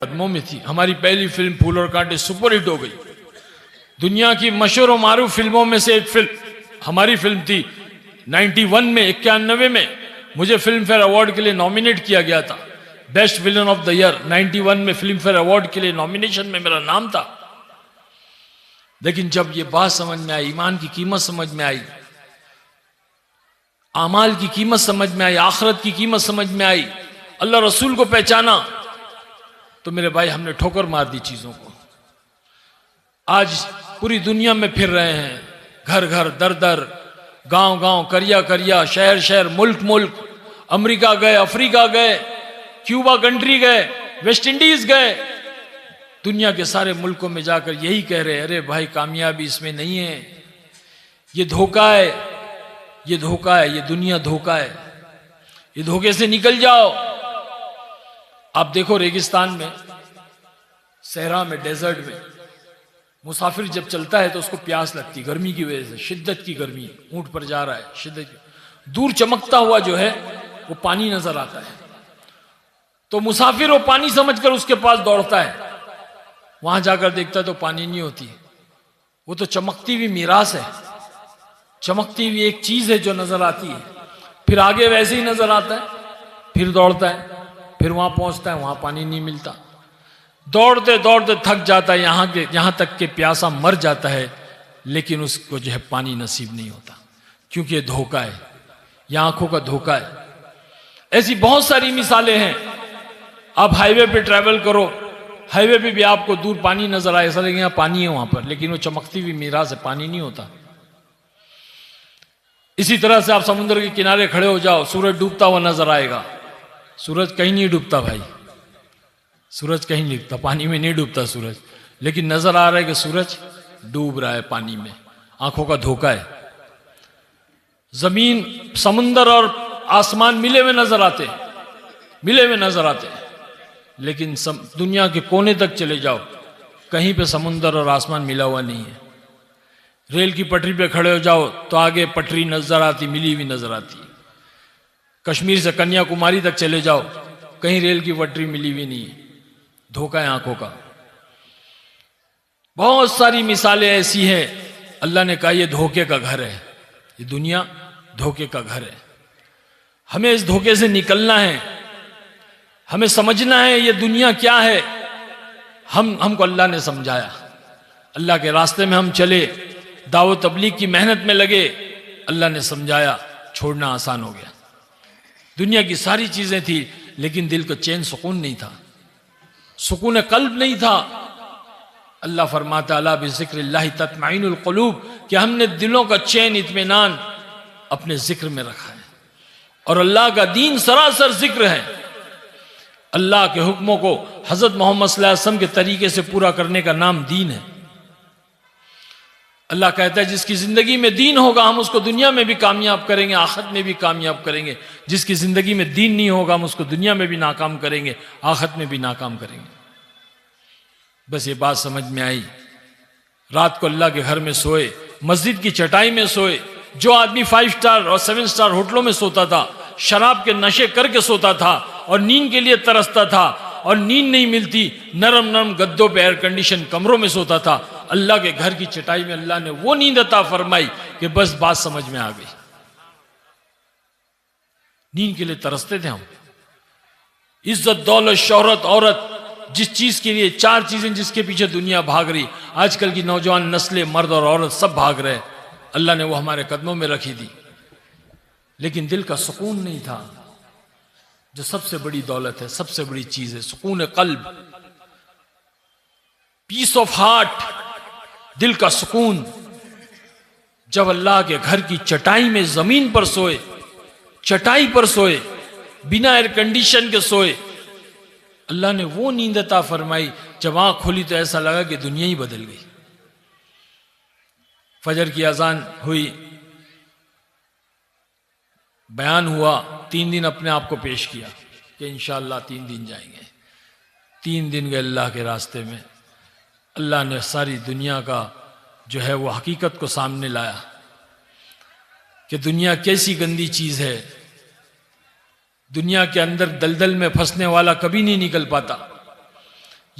कदमों में थी। हमारी पहली फिल्म फूल और कांटे सुपरहिट हो गई। दुनिया की मशहूर और मारूफ फिल्मों में से एक फिल्म हमारी फिल्म थी। 91 में मुझे फिल्म फेयर अवार्ड के लिए नॉमिनेट किया गया था, best villain of the year. 91 में फिल्म फेयर अवार्ड के लिए नॉमिनेशन में मेरा नाम था। लेकिन जब ये बात समझ में आई, ईमान की कीमत समझ में आई, आमाल की कीमत समझ में आई, आखिरत की कीमत समझ में आई, अल्लाह रसूल को पहचाना, तो मेरे भाई हमने ठोकर मार दी चीजों को। आज पूरी दुनिया में फिर रहे हैं, घर घर, दर दर, गांव गांव, करिया करिया, शहर शहर, मुल्क मुल्क, अमेरिका गए, अफ्रीका गए, क्यूबा कंट्री गए, वेस्ट इंडीज गए, दुनिया के सारे मुल्कों में जाकर यही कह रहे, अरे भाई कामयाबी इसमें नहीं है, ये धोखा है, ये धोखा है, ये दुनिया धोखा है, ये धोखे से निकल जाओ। आप देखो रेगिस्तान में, सहरा में, डेजर्ट में मुसाफिर जब चलता है तो उसको प्यास लगती, गर्मी की वजह से, शिद्दत की गर्मी, ऊंट पर जा रहा है, शिद्दत की, दूर चमकता हुआ जो है वो पानी नजर आता है, तो मुसाफिर वो पानी समझकर उसके पास दौड़ता है। वहां जाकर देखता है तो पानी नहीं होती, वो तो चमकती हुई मीरास है, चमकती हुई एक चीज है जो नजर आती है। फिर आगे वैसे ही नजर आता है, फिर दौड़ता है, फिर वहां पहुंचता है, वहां पानी नहीं मिलता, दौड़ते दौड़ते थक जाता है, यहां तक के प्यासा मर जाता है, लेकिन उसको जो है पानी नसीब नहीं होता, क्योंकि ये धोखा है, ये आंखों का धोखा है। ऐसी बहुत सारी मिसालें हैं। आप हाईवे पे ट्रैवल करो, हाईवे पे भी आपको दूर पानी नजर आए, ऐसा लगे यहां पानी है वहां पर, लेकिन वो चमकती हुई मीरा से पानी नहीं होता। इसी तरह से आप समुद्र के किनारे खड़े हो जाओ, सूरज डूबता हुआ नजर आएगा, सूरज कहीं नहीं डूबता भाई, सूरज कहीं नहीं डूबता, पानी में नहीं डूबता सूरज, लेकिन नजर आ रहा है कि सूरज डूब रहा है पानी में, आंखों का धोखा है। जमीन, समुंदर और आसमान मिले हुए नजर आते, मिले हुए नजर आते, लेकिन दुनिया के कोने तक चले जाओ, कहीं पे समुंदर और आसमान मिला हुआ नहीं है। रेल की पटरी पे खड़े हो जाओ तो आगे पटरी नजर आती, मिली हुई नजर आती है। कश्मीर से कन्याकुमारी तक चले जाओ, कहीं रेल की पटरी मिली हुई नहीं है, धोखा है आंखों का। बहुत सारी मिसालें ऐसी हैं। अल्लाह ने कहा यह धोखे का घर है, ये दुनिया धोखे का घर है। हमें इस धोखे से निकलना है, हमें समझना है ये दुनिया क्या है। हमको अल्लाह ने समझाया, अल्लाह के रास्ते में हम चले, दावत तबलीग की मेहनत में लगे, अल्लाह ने समझाया, छोड़ना आसान हो गया। दुनिया की सारी चीजें थी, लेकिन दिल का चैन सुकून नहीं था, सुकून कल्ब नहीं था। अल्लाह फरमाता अला बिज़िक्रिल्लाहि तत्मइनुल क़ुलूब, कि हमने दिलों का चैन, इत्मीनान अपने जिक्र में रखा है। और अल्लाह का दीन सरासर जिक्र है। अल्लाह के हुक्मों को हजरत मोहम्मद सल्लल्लाहु अलैहि वसल्लम के तरीके से पूरा करने का नाम दीन है। अल्लाह कहता है जिसकी जिंदगी में दीन होगा हम उसको दुनिया में भी कामयाब करेंगे, आखिरत में भी कामयाब करेंगे। जिसकी जिंदगी में दीन नहीं होगा हम उसको दुनिया में भी नाकाम करेंगे, आखिरत में भी नाकाम करेंगे। बस ये बात समझ में आई। रात को अल्लाह के घर में सोए, मस्जिद की चटाई में सोए। जो आदमी 5 स्टार और 7 स्टार होटलों में सोता था, शराब के नशे करके सोता था और नींद के लिए तरसता था और नींद नहीं मिलती, नरम नरम गद्दों पे एयर कंडीशन कमरों में सोता था, अल्लाह के घर की चटाई में अल्लाह ने वो नींद अता फरमाई कि बस बात समझ में आ गई। नींद के लिए तरसते थे हम। इज्जत, दौलत, शोहरत, औरत, जिस चीज के लिए, 4 चीजें जिसके पीछे दुनिया भाग रही, आजकल की नौजवान नस्लें, मर्द और औरत सब भाग रहे, अल्लाह ने वो हमारे कदमों में रखी थी, लेकिन दिल का सुकून नहीं था, जो सबसे बड़ी दौलत है, सबसे बड़ी चीज है, सुकून कल्ब, पीस ऑफ हार्ट, दिल का सुकून। जब अल्लाह के घर की चटाई में, जमीन पर सोए, चटाई पर सोए, बिना एयर कंडीशन के सोए, अल्लाह ने वो नींद अता फरमाई, जब आंख खोली तो ऐसा लगा कि दुनिया ही बदल गई। फजर की अजान हुई, बयान हुआ, 3 दिन अपने आप को पेश किया कि इंशाअल्लाह 3 दिन जाएंगे। 3 दिन गए अल्लाह के रास्ते में। अल्लाह ने सारी दुनिया का जो है वो हकीकत को सामने लाया कि दुनिया कैसी गंदी चीज है। दुनिया के अंदर दलदल में फंसने वाला कभी नहीं निकल पाता।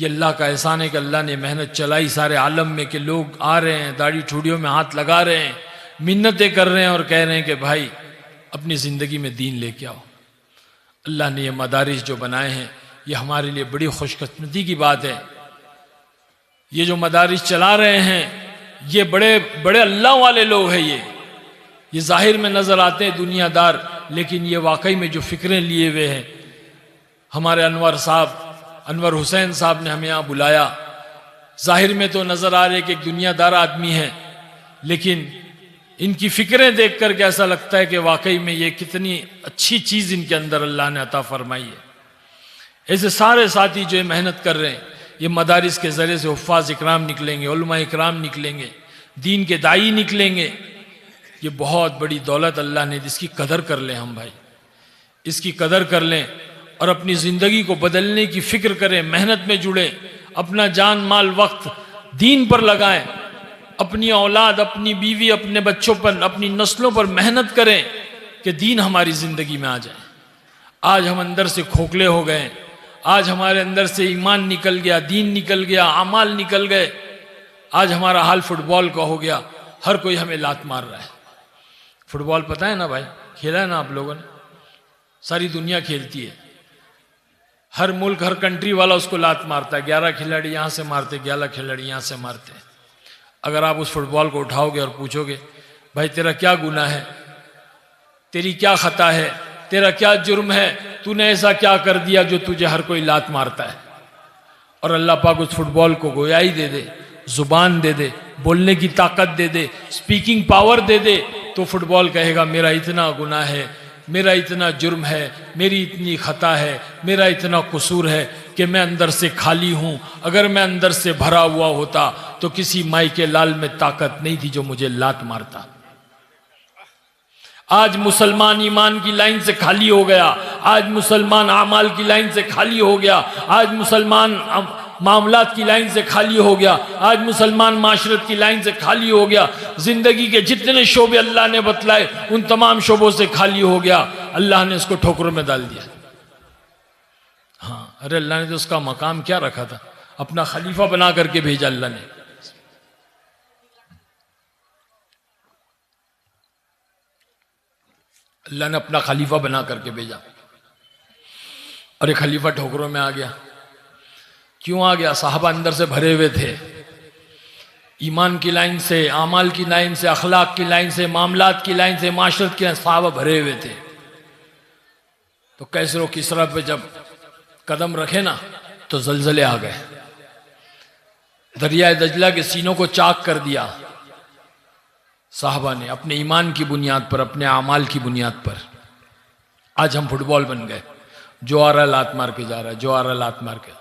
ये अल्लाह का एहसान है कि अल्लाह ने मेहनत चलाई सारे आलम में कि लोग आ रहे हैं, दाढ़ी ठुड़ियों में हाथ लगा रहे हैं, मिन्नतें कर रहे हैं और कह रहे हैं कि भाई अपनी ज़िंदगी में दीन लेके आओ। अल्लाह ने ये मदारिस जो बनाए हैं ये हमारे लिए बड़ी खुशकिस्मती की बात है। ये जो मदारिस चला रहे हैं ये बड़े बड़े अल्लाह वाले लोग हैं। ये जाहिर में नज़र आते हैं दुनियादार, लेकिन ये वाकई में जो फ़िक्रें लिए हुए हैं। हमारे अनवर हुसैन साहब ने हमें यहाँ बुलाया। जाहिर में तो नज़र आ रहे कि एक दुनियादार आदमी है, लेकिन इनकी फ़िक्रें देख करके ऐसा लगता है कि वाकई में ये कितनी अच्छी चीज़ इनके अंदर अल्लाह ने अता फरमाई है। ऐसे सारे साथी जो मेहनत कर रहे हैं, ये मदारिस के ज़रिए से हुफ़ाज़ इकराम निकलेंगे, उलमा इकराम निकलेंगे, दीन के दाई निकलेंगे। ये बहुत बड़ी दौलत अल्लाह ने, जिसकी कदर कर लें हम भाई, इसकी कदर कर लें और अपनी ज़िंदगी को बदलने की फ़िक्र करें, मेहनत में जुड़ें, अपना जान माल वक्त दीन पर लगाएं, अपनी औलाद, अपनी बीवी, अपने बच्चों पर, अपनी नस्लों पर मेहनत करें कि दीन हमारी ज़िंदगी में आ जाए। आज हम अंदर से खोखले हो गए, आज हमारे अंदर से ईमान निकल गया, दीन निकल गया, अमाल निकल गए। आज हमारा हाल फुटबॉल का हो गया, हर कोई हमें लात मार रहा है। फुटबॉल पता है ना भाई, खेला है ना आप लोगों ने, सारी दुनिया खेलती है, हर मुल्क हर कंट्री वाला उसको लात मारता है। 11 खिलाड़ी यहाँ से मारते, 11 खिलाड़ी यहाँ से मारते हैं। अगर आप उस फुटबॉल को उठाओगे और पूछोगे भाई तेरा क्या गुनाह है, तेरी क्या खता है, तेरा क्या जुर्म है, तूने ऐसा क्या कर दिया जो तुझे हर कोई लात मारता है, और अल्लाह पाक उस फुटबॉल को गोयाई दे दे, जुबान दे दे, बोलने की ताकत दे दे, स्पीकिंग पावर दे दे, तो फुटबॉल कहेगा मेरा इतना गुनाह है, मेरा इतना जुर्म है, मेरी इतनी खता है, मेरा इतना कसूर है कि मैं अंदर से खाली हूँ। अगर मैं अंदर से भरा हुआ होता तो किसी माई के लाल में ताकत नहीं थी जो मुझे लात मारता। आज मुसलमान ईमान की लाइन से खाली हो गया, आज मुसलमान आमाल की लाइन से खाली हो गया, आज मुसलमान मामलात की लाइन से खाली हो गया, आज मुसलमान माशरत की लाइन से खाली हो गया। जिंदगी के जितने शोबे अल्लाह ने बतलाए उन तमाम शोबों से खाली हो गया। अल्लाह ने उसको ठोकरों में डाल दिया। हाँ, अरे अल्लाह ने तो उसका मकाम क्या रखा था, अपना खलीफा बना करके भेजा अल्लाह ने। अल्लाह ने अपना खलीफा बना करके भेजा, और ये खलीफा ठोकरों में आ गया। क्यों आ गया? साहबा अंदर से भरे हुए थे, ईमान की लाइन से, आमाल की लाइन से, अखलाक की लाइन से, मामलात की लाइन से, माशरत की लाइन से साहबा भरे हुए थे। तो कैसरो किसरा पे जब कदम रखे ना तो जलजले आ गए, दरिया दजला के सीनों को चाक कर दिया। साहबा ने अपने ईमान की बुनियाद पर, अपने आमाल की बुनियाद पर। आज हम फुटबॉल बन गए, जो आ रहा लात मार के जा रहा है, जो आ रहा लात मार के।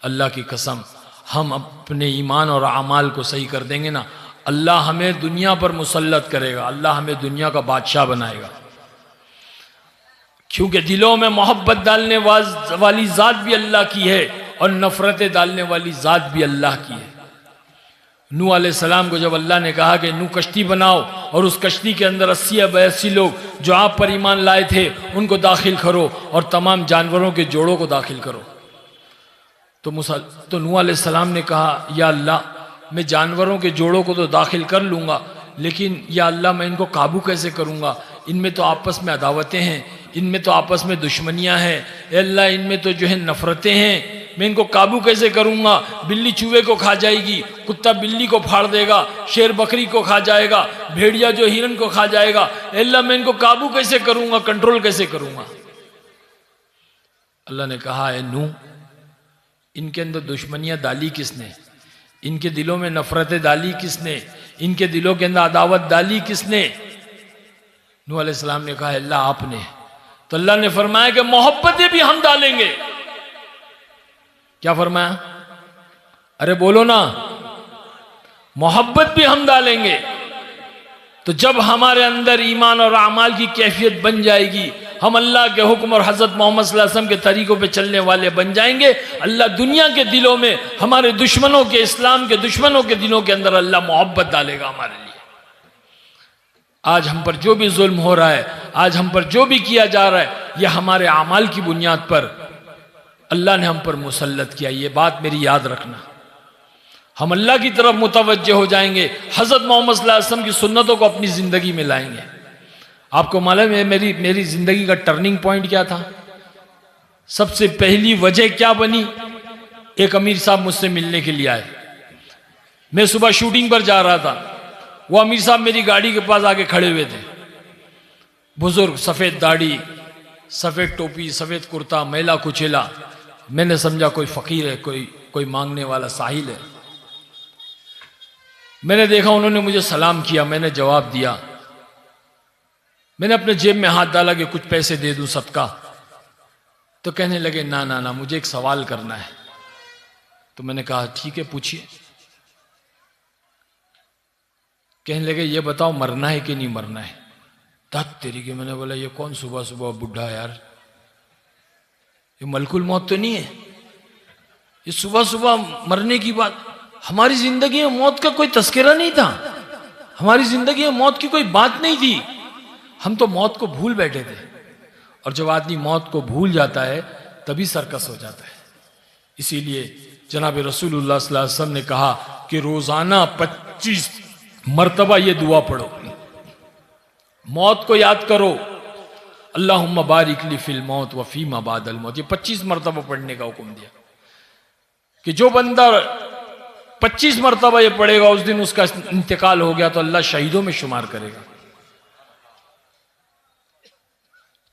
अल्लाह की कसम, हम अपने ईमान और आमाल को सही कर देंगे ना, अल्लाह हमें दुनिया पर मुसल्लत करेगा, अल्लाह हमें दुनिया का बादशाह बनाएगा। क्योंकि दिलों में मोहब्बत डालने वाली ज़ात भी अल्लाह की है और नफ़रतें डालने वाली ज़ात भी अल्लाह की है। नूह अलैहिस्सलाम को जब अल्लाह ने कहा कि नूह कश्ती बनाओ और उस कश्ती के अंदर 80 या 82 लोग जो आप पर ईमान लाए थे उनको दाखिल करो और तमाम जानवरों के जोड़ों को दाखिल करो, तो नूह अलैहिस्सलाम ने कहा या अल्लाह, मैं जानवरों के जोड़ों को तो दाखिल कर लूँगा, लेकिन या अल्लाह मैं इनको काबू कैसे करूँगा? इनमें तो आपस में अदावतें हैं, इनमें तो आपस में दुश्मनियाँ हैं, अल्लाह इनमें तो जो है नफ़रतें हैं, मैं इनको काबू कैसे करूँगा? बिल्ली चूहे को खा जाएगी, कुत्ता बिल्ली को फाड़ देगा, शेर बकरी को खा जाएगा, भेड़िया जो हिरन को खा जाएगा। अल्लाह मैं इनको काबू कैसे करूँगा, कंट्रोल कैसे करूँगा? अल्लाह ने कहा है नूह, इनके अंदर दुश्मनियाँ डाली किसने? इनके दिलों में नफरतें डाली किसने? इनके दिलों के अंदर अदावत डाली किसने? नूह अलैहिस्सलाम ने कहा अल्लाह आपने। तो अल्लाह ने फरमाया कि मोहब्बतें भी हम डालेंगे। क्या फरमाया? अरे बोलो ना, मोहब्बत भी हम डालेंगे। तो जब हमारे अंदर ईमान और अमाल की कैफियत बन जाएगी, हम अल्लाह के हुक्म और हज़रत मोहम्मद सल्लल्लाहु अलैहि वसल्लम के तरीकों पे चलने वाले बन जाएंगे, अल्लाह दुनिया के दिलों में, हमारे दुश्मनों के, इस्लाम के दुश्मनों के दिलों के अंदर अल्लाह मोहब्बत डालेगा हमारे लिए। आज हम पर जो भी जुल्म हो रहा है, आज हम पर जो भी किया जा रहा है, यह हमारे अमाल की बुनियाद पर अल्लाह ने हम पर मुसल्लत किया। ये बात मेरी याद रखना। हम अल्लाह की तरफ मुतवज्जे हो जाएंगे, हज़रत मोहम्मद सल्लल्लाहु अलैहि वसल्लम की सुन्नतों को अपनी ज़िंदगी में लाएंगे। आपको मालूम है मेरी ज़िंदगी का टर्निंग पॉइंट क्या था? सबसे पहली वजह क्या बनी? एक अमीर साहब मुझसे मिलने के लिए आए। मैं सुबह शूटिंग पर जा रहा था। वो अमीर साहब मेरी गाड़ी के पास आके खड़े हुए थे। बुजुर्ग, सफ़ेद दाढ़ी, सफ़ेद टोपी, सफ़ेद कुर्ता, मैला कुचेला। मैंने समझा कोई फ़कीर है, कोई मांगने वाला साहिल है। मैंने देखा, उन्होंने मुझे सलाम किया, मैंने जवाब दिया। मैंने अपने जेब में हाथ डाला कि कुछ पैसे दे दूं सबका। तो कहने लगे ना ना ना, मुझे एक सवाल करना है। तो मैंने कहा ठीक है, पूछिए। कहने लगे ये बताओ, मरना है कि नहीं मरना है? तब तेरी के मैंने बोला ये कौन सुबह सुबह बुढ़ा है यार, ये मलकुल मौत तो नहीं है? ये सुबह सुबह मरने की बात। हमारी जिंदगी में मौत का कोई तस्करा नहीं था, हमारी जिंदगी में मौत की कोई बात नहीं थी। हम तो मौत को भूल बैठे थे। और जब आदमी मौत को भूल जाता है तभी सर्कस हो जाता है। इसीलिए जनाब रसूलुल्लाह सल्लल्लाहु अलैहि वसल्लम ने कहा कि रोजाना 25 मरतबा ये दुआ पढ़ो, मौत को याद करो। अल्लाहुम्मा बारिक ली फिल मौत व फीमा बादल मौत। ये 25 मरतबा पढ़ने का हुक्म दिया कि जो बंदा 25 मरतबा ये पढ़ेगा, उस दिन उसका इंतकाल हो गया तो अल्लाह शहीदों में शुमार करेगा।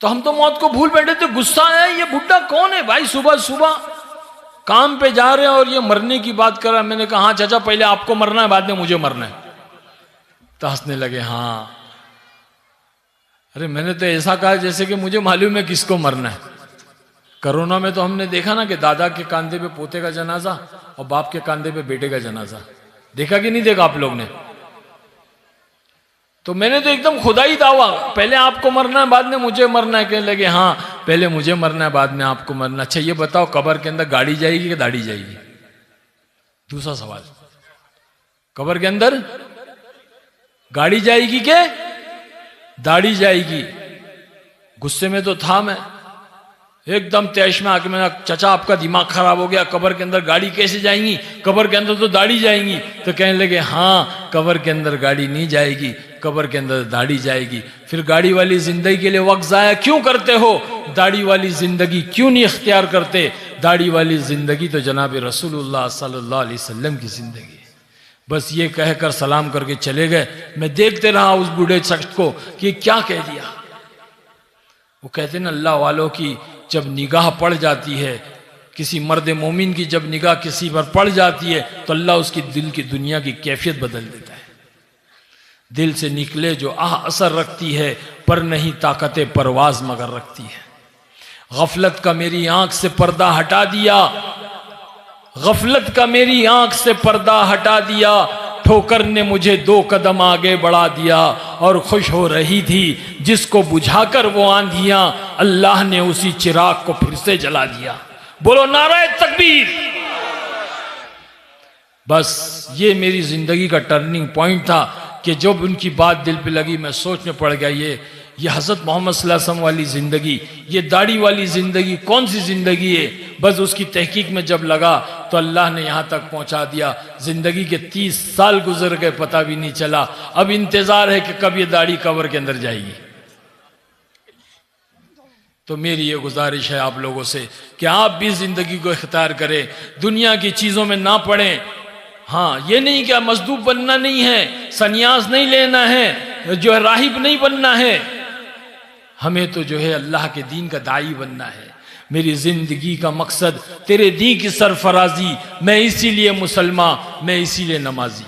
तो हम तो मौत को भूल बैठे थे। गुस्सा आया, ये बुढ़ा कौन है भाई, सुबह सुबह काम पे जा रहे हैं और ये मरने की बात कर रहा है। मैंने कहा हाँ चाचा, पहले आपको मरना है, बाद में मुझे मरना है। तो हंसने लगे। हाँ, अरे मैंने तो ऐसा कहा जैसे कि मुझे मालूम है किसको मरना है। कोरोना में तो हमने देखा ना कि दादा के कांधे पे पोते का जनाजा और बाप के कांधे पे बेटे का जनाजा। देखा कि नहीं देखा आप लोग ने? तो मैंने तो एकदम खुदाई दावा, पहले आपको मरना है बाद में मुझे मरना है। कहने लगे हाँ, पहले मुझे मरना है बाद में आपको मरना। अच्छा ये बताओ, कब्र के अंदर गाड़ी जाएगी कि दाढ़ी जाएगी? दूसरा सवाल, कब्र के अंदर गाड़ी जाएगी क्या दाढ़ी जाएगी? गुस्से में तो था मैं, एकदम तैश में आके मैंने, चाचा आपका दिमाग खराब हो गया, कब्र के अंदर गाड़ी कैसे जाएंगी? कब्र के अंदर तो दाढ़ी जाएंगी। तो कहने लगे हाँ, कब्र के अंदर गाड़ी नहीं जाएगी, कब्र के अंदर दाढ़ी जाएगी। फिर गाड़ी वाली जिंदगी के लिए वक्त जाया क्यों करते हो? दाढ़ी वाली जिंदगी क्यों नहीं इख्तियार करते? दाढ़ी वाली जिंदगी तो जनाब रसूलुल्लाह सल्लल्लाहु अलैहि वसल्लम की जिंदगी। बस ये कहकर सलाम करके चले गए। मैं देखते रहा उस बूढ़े शख्स को कि क्या कह दिया। वो कहते ना, अल्लाह वालों की जब निगाह पड़ जाती है, किसी मर्द मोमिन की जब निगाह किसी पर पड़ जाती है तो अल्लाह उसकी दिल की दुनिया की कैफियत बदल देता है। दिल से निकले जो आह असर रखती है, पर नहीं ताकत परवाज मगर रखती है। गफलत का मेरी आंख से पर्दा हटा दिया, गफलत का मेरी आंख से पर्दा हटा दिया। ठोकर ने मुझे 2 कदम आगे बढ़ा दिया और खुश हो रही थी जिसको बुझाकर वो आंधियां, अल्लाह ने उसी चिराग को फिर से जला दिया। बोलो नारे तकबीर। बस ये मेरी जिंदगी का टर्निंग पॉइंट था कि जब उनकी बात दिल पे लगी, मैं सोच में पड़ गया, ये हज़रत मोहम्मद सल्लल्लाहु अलैहि वसल्लम वाली ज़िंदगी, ये दाढ़ी वाली ज़िंदगी कौन सी ज़िंदगी है? बस उसकी तहकीक में जब लगा तो अल्लाह ने यहाँ तक पहुँचा दिया। ज़िंदगी के 30 साल गुजर गए, पता भी नहीं चला। अब इंतज़ार है कि कब ये दाढ़ी कब्र के अंदर जाएगी। तो मेरी ये गुजारिश है आप लोगों से कि आप भी ज़िंदगी को इख्तियार करें, दुनिया की चीज़ों में ना पड़ें। हाँ, ये नहीं क्या मजदूर बनना नहीं है, सन्यास नहीं लेना है, जो है राहिब नहीं बनना है, हमें तो जो है अल्लाह के दीन का दाई बनना है। मेरी जिंदगी का मकसद तेरे दीन की सरफराजी, मैं इसीलिए मुसलमान, मैं इसीलिए नमाजी।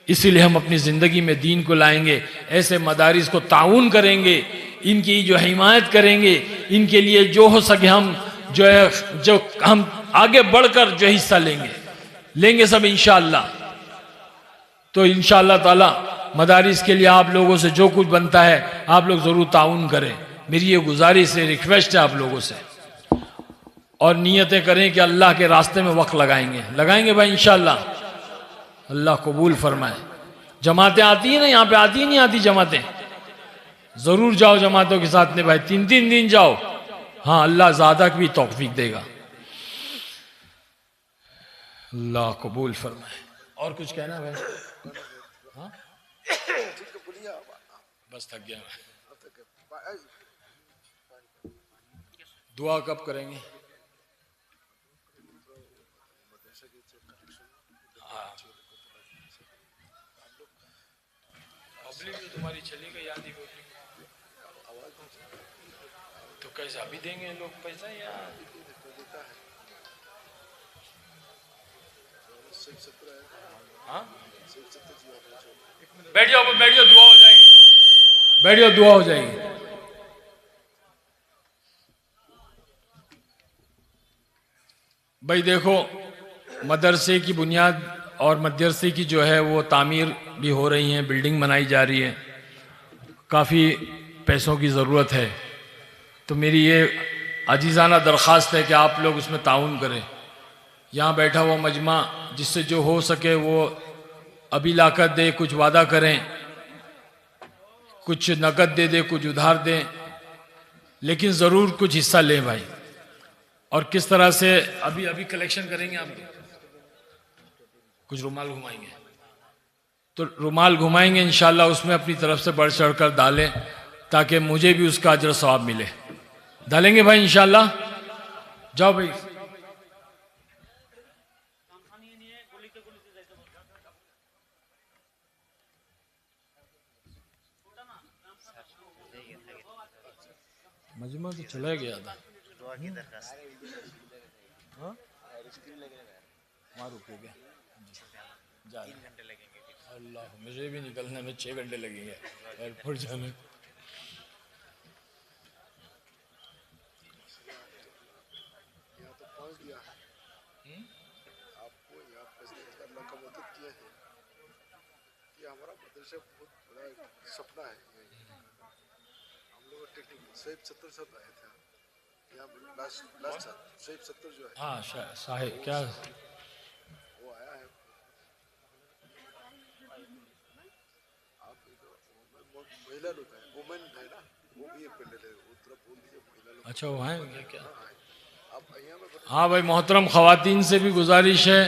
इसीलिए हम अपनी ज़िंदगी में दीन को लाएंगे, ऐसे मदारिस को ताउन करेंगे, इनकी जो हिमायत करेंगे, इनके लिए जो हो सके हम जो हम आगे बढ़कर जो हिस्सा लेंगे सब इंशाअल्लाह। तो इंशाअल्लाह ताला मदारिस के लिए आप लोगों से जो कुछ बनता है आप लोग ज़रूर ताउन करें। मेरी ये गुजारिश है, रिक्वेस्ट है आप लोगों से। और नियतें करें कि अल्लाह के रास्ते में वक्त लगाएंगे भाई इंशाअल्लाह। अल्लाह कबूल फरमाए। जमातें आती हैं ना, यहाँ पे आती ही नहीं आती जमातें? ज़रूर जाओ जमातों के साथ में भाई, 3-3 दिन जाओ, हाँ, अल्लाह ज़्यादा की भी तौफीक देगा। अल्लाह कबूल फरमाए। और कुछ कहना है भाई? हाँ, बस थक गया मैं। दुआ कब करेंगे? हाँ, पब्लिक तो तुम्हारी चली गई आधी पब्लिक, तो कैसे अभी देंगे लोग पैसा या? हाँ, बैठ जाओ, बैठ जाओ, दुआ हो जाएगी, बैठ जाओ, दुआ हो जाएगी। भाई देखो, मदरसे की बुनियाद और मदरसे की जो है वो तामीर भी हो रही है, बिल्डिंग बनाई जा रही है, काफ़ी पैसों की ज़रूरत है। तो मेरी ये अजीज़ाना दरख्वास्त है कि आप लोग उसमें ताउन करें। यहाँ बैठा हुआ मजमा जिससे जो हो सके वो अभी लाकर दे, कुछ वादा करें, कुछ नकद दे दे, कुछ उधार दें, लेकिन ज़रूर कुछ हिस्सा लें भाई। और किस तरह से अभी अभी कलेक्शन करेंगे आप लोग? कुछ रुमाल घुमाएंगे, तो रुमाल घुमाएंगे इंशाल्लाह, उसमें अपनी तरफ से बढ़ चढ़ कर डालें ताकि मुझे भी उसका अजर सवाब मिले। डालेंगे भाई इंशाल्लाह। जाओ भाई। मजमा तो चला गया था। हाँ? वहाँ रुकेगा, अल्लाह, मुझे भी निकलने में 6 घंटे लगेंगे एयरपोर्ट जाने। आपको यहाँ अल्लाह का मदद किया है कि हमारा मदरसा बहुत बड़ा सपना है। हम लोग टेक्निक सैयद 70 साल आए थे यहाँ, लास्ट साल सैयद 70 जो है, हाँ साहिब क्या वो आया है। आप महिला लोग हैं, वुमेन है ना, वो भी एक पेंडल है, वो तरफ बोल दीजिए महिला लोग। अच्छा वो है क्या? आप यहाँ में हाँ भाई, मोहतरम ख़वातीन से भी गुजारिश है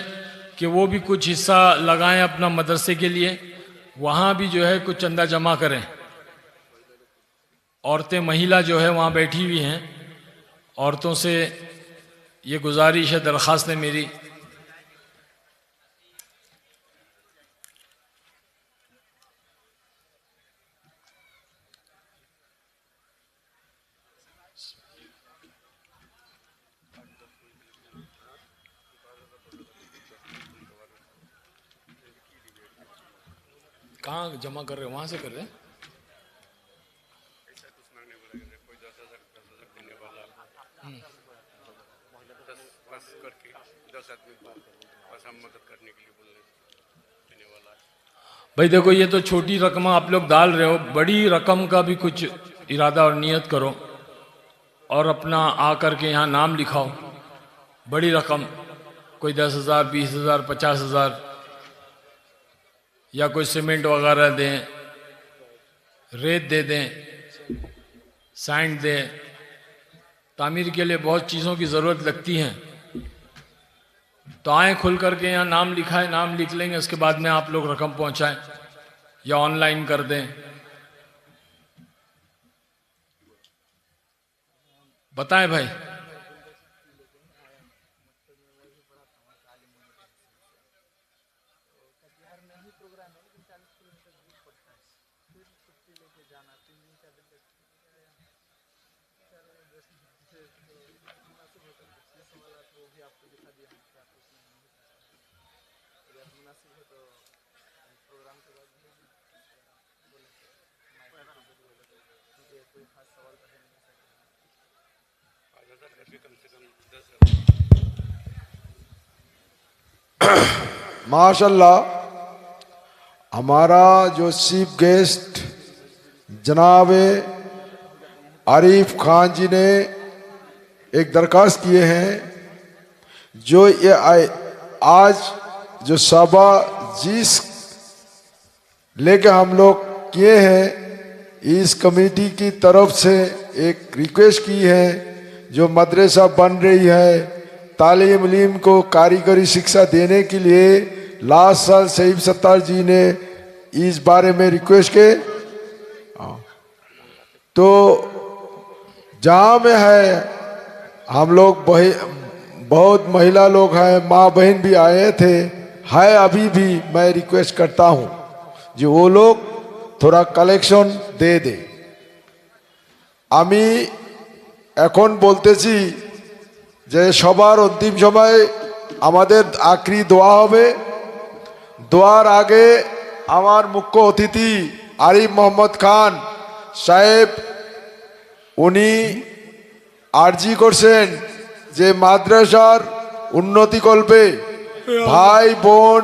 कि वो भी कुछ हिस्सा लगाएं अपना मदरसे के लिए, वहाँ भी जो है कुछ चंदा जमा करें। औरतें महिला जो है वहाँ बैठी हुई हैं, औरतों से ये गुजारिश है, दरख्वास्त है मेरी। कहाँ जमा कर रहे हो? वहाँ से कर रहे हैं? भाई देखो, ये तो छोटी रकम आप लोग डाल रहे हो, बड़ी रकम का भी कुछ इरादा और नियत करो और अपना आकर के यहाँ नाम लिखाओ। बड़ी रकम, कोई 10,000, 20,000, 50,000, या कोई सीमेंट वगैरह दें, रेत दे दें, सैंड दें। तामीर के लिए बहुत चीज़ों की ज़रूरत लगती है। तो आएँ खुल करके यहाँ नाम लिखाएं, नाम लिख लेंगे, उसके बाद में आप लोग रकम पहुँचाएं या ऑनलाइन कर दें। बताएं भाई। माशाल्लाह, हमारा जो चीफ गेस्ट जनाब आरिफ खान जी ने एक दरखास्त किए हैं, जो ये आज जो सभा जिस लेके हम लोग किए हैं, इस कमेटी की तरफ से एक रिक्वेस्ट की है, जो मदरसा बन रही है, तालीम इल्म को कारीगरी शिक्षा देने के लिए लास्ट साल सईद सत्तार जी ने इस बारे में रिक्वेस्ट के, तो जहाँ में है हम लोग बहुत महिला लोग हैं, माँ बहन भी आए थे, है अभी भी। मैं रिक्वेस्ट करता हूँ जो वो लोग थोड़ा কালেকশন दे दे। আমি এখন বলতেছি যে সবার অন্তিম সময় আমাদের আখরি দোয়া হবে। দোয়ার আগে আমার মুখ্য অতিথি আরিফ মোহাম্মদ খান সাহেব উনি আরজি করছেন যে মাদ্রাসার উন্নতি করবে, ভাই বোন